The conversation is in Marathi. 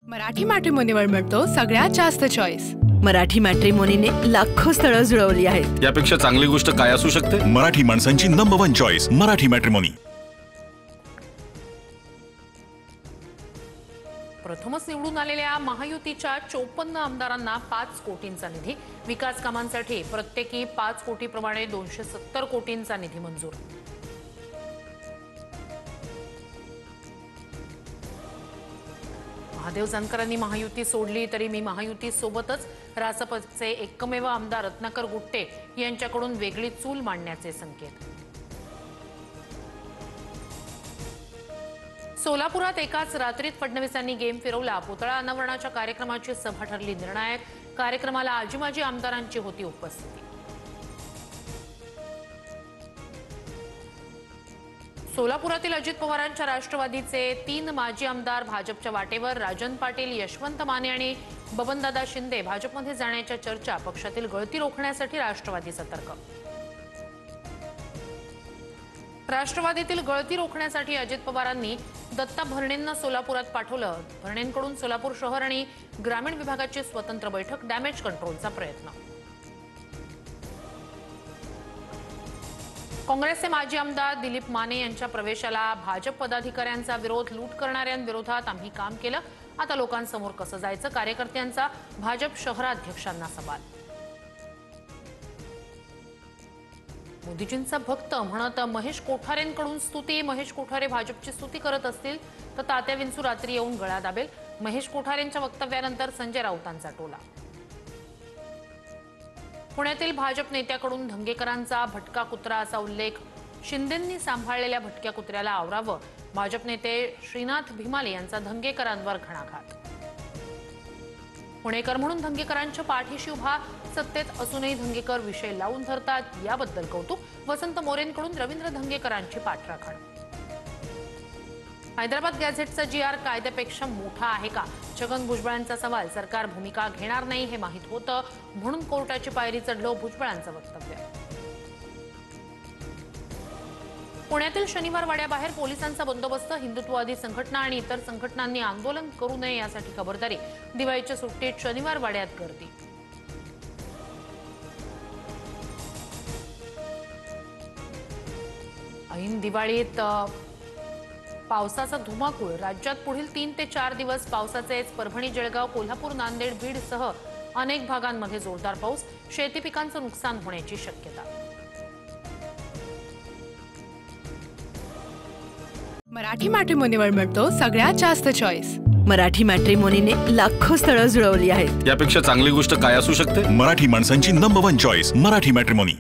मराठी मॅट्रिमोनीवर मिळतो सगळ्यात जास्त चॉईस। मराठी मॅट्रिमोनीने लाखो स्थळं जुळवली आहेत। यापेक्षा चांगली गोष्ट काय असू शकते? मराठी माणसांची नंबर 1 चॉईस मराठी मॅट्रिमोनी। प्रथमच निवडून आलेल्या महायुतीच्या 54 आमदारांना 5 कोटींचा निधी, विकास कामांसाठी प्रत्येकी 5 कोटी प्रमाणे 270 कोटींचा निधी मंजूर। महादेव जानकरांनी महायुती सोडली तरी मी महायुती सोबतच, रासपचे एकमेव आमदार रत्नाकर गुट्टे यांच्याकडून वेगळी चूल मांडण्याचे संकेत। सोलापुरात एकाच रात्रीत फडणवीसांनी गेम फिरवला। पुतळा अनावरणाच्या कार्यक्रमाची सभा ठरली निर्णायक। कार्यक्रमाला आजी माजी आमदारांची होती उपस्थिती। सोलापुरातील अजित पवारांच्या राष्ट्रवादीचे 3 माजी आमदार भाजपच्या वाटेवर। राजन पाटील, यशवंत माने आणि बबनदादा शिंदे भाजपमध्ये जाण्याच्या चर्चा। पक्षातील गळती रोखण्यासाठी राष्ट्रवादी सतर्क। राष्ट्रवादीतील गळती रोखण्यासाठी अजित पवारांनी दत्ता भरणेंना सोलापुरात पाठवलं। भरणेंकडून सोलापूर शहर आणि ग्रामीण विभागाची स्वतंत्र बैठक, डॅमेज कंट्रोलचा प्रयत्न। काँग्रेसचे माजी आमदार दिलीप माने यांच्या प्रवेशाला भाजप पदाधिकाऱ्यांचा विरोध। लूट करणाऱ्यांविरोधात आम्ही काम केलं, आता लोकांसमोर कसं जायचं? कार्यकर्त्यांचा भाजप शहराध्यक्षांना सवाल। मोदीजींचा भक्त म्हणत महेश कोठारेंकडून स्तुती। महेश कोठारे भाजपची स्तुती करत असतील तर तात्या विंचू रात्री येऊन गळा दाबेल। महेश कोठारेंच्या वक्तव्यानंतर संजय राऊतांचा टोला। पुण्यातील भाजप नेत्याकडून धंगेकरांचा भटका कुत्रा असा उल्लेख। शिंदेंनी सांभाळलेल्या भटक्या कुत्र्याला आवरावं। भाजप नेते श्रीनाथ भिमाले यांचा धंगेकरांवर घणाघात। पुणेकर म्हणून धंगेकरांच्या पाठीशी उभा, सत्तेत असूनही धंगेकर विषय लावून धरतात, याबद्दल कौतुक। वसंत मोरेंकडून रवींद्र धंगेकरांची पाठराखण। हैदराबाद गॅझेटचा GR कायद्यापेक्षा मोठा आहे का? छगन भुजबळांचा सवाल। सरकार भूमिका घेणार नाही हे माहीत होतं, म्हणून कोर्टाची पायरी चढलो, भुजबळांचं वक्तव्य। पुण्यातील शनिवार वाड्याबाहेर पोलिसांचा बंदोबस्त। हिंदुत्ववादी संघटना आणि इतर संघटनांनी आंदोलन करू नये यासाठी खबरदारी। दिवाळीच्या सुट्टीत शनिवार वाड्यात गर्दी। ऐन दिवाळीत पावसाचा धुमाकूळ। राज्यात पुढील 3 ते 4 दिवस पावसाचेच। परभणी, जळगाव, कोल्हापूर, नांदेड, बीड सह अनेक भागांमध्ये जोरदार पाऊस। शेती पिकांचं नुकसान होण्याची शक्यता। मराठी मॅट्रिमोनीवर मिळतो सगळ्यात जास्त चॉईस। मराठी मॅट्रिमोनीने लाखो स्थळं जुळवली आहेत। यापेक्षा चांगली गोष्ट काय असू शकते? मराठी माणसांची नंबर 1 चॉईस मराठी मॅट्रिमोनी।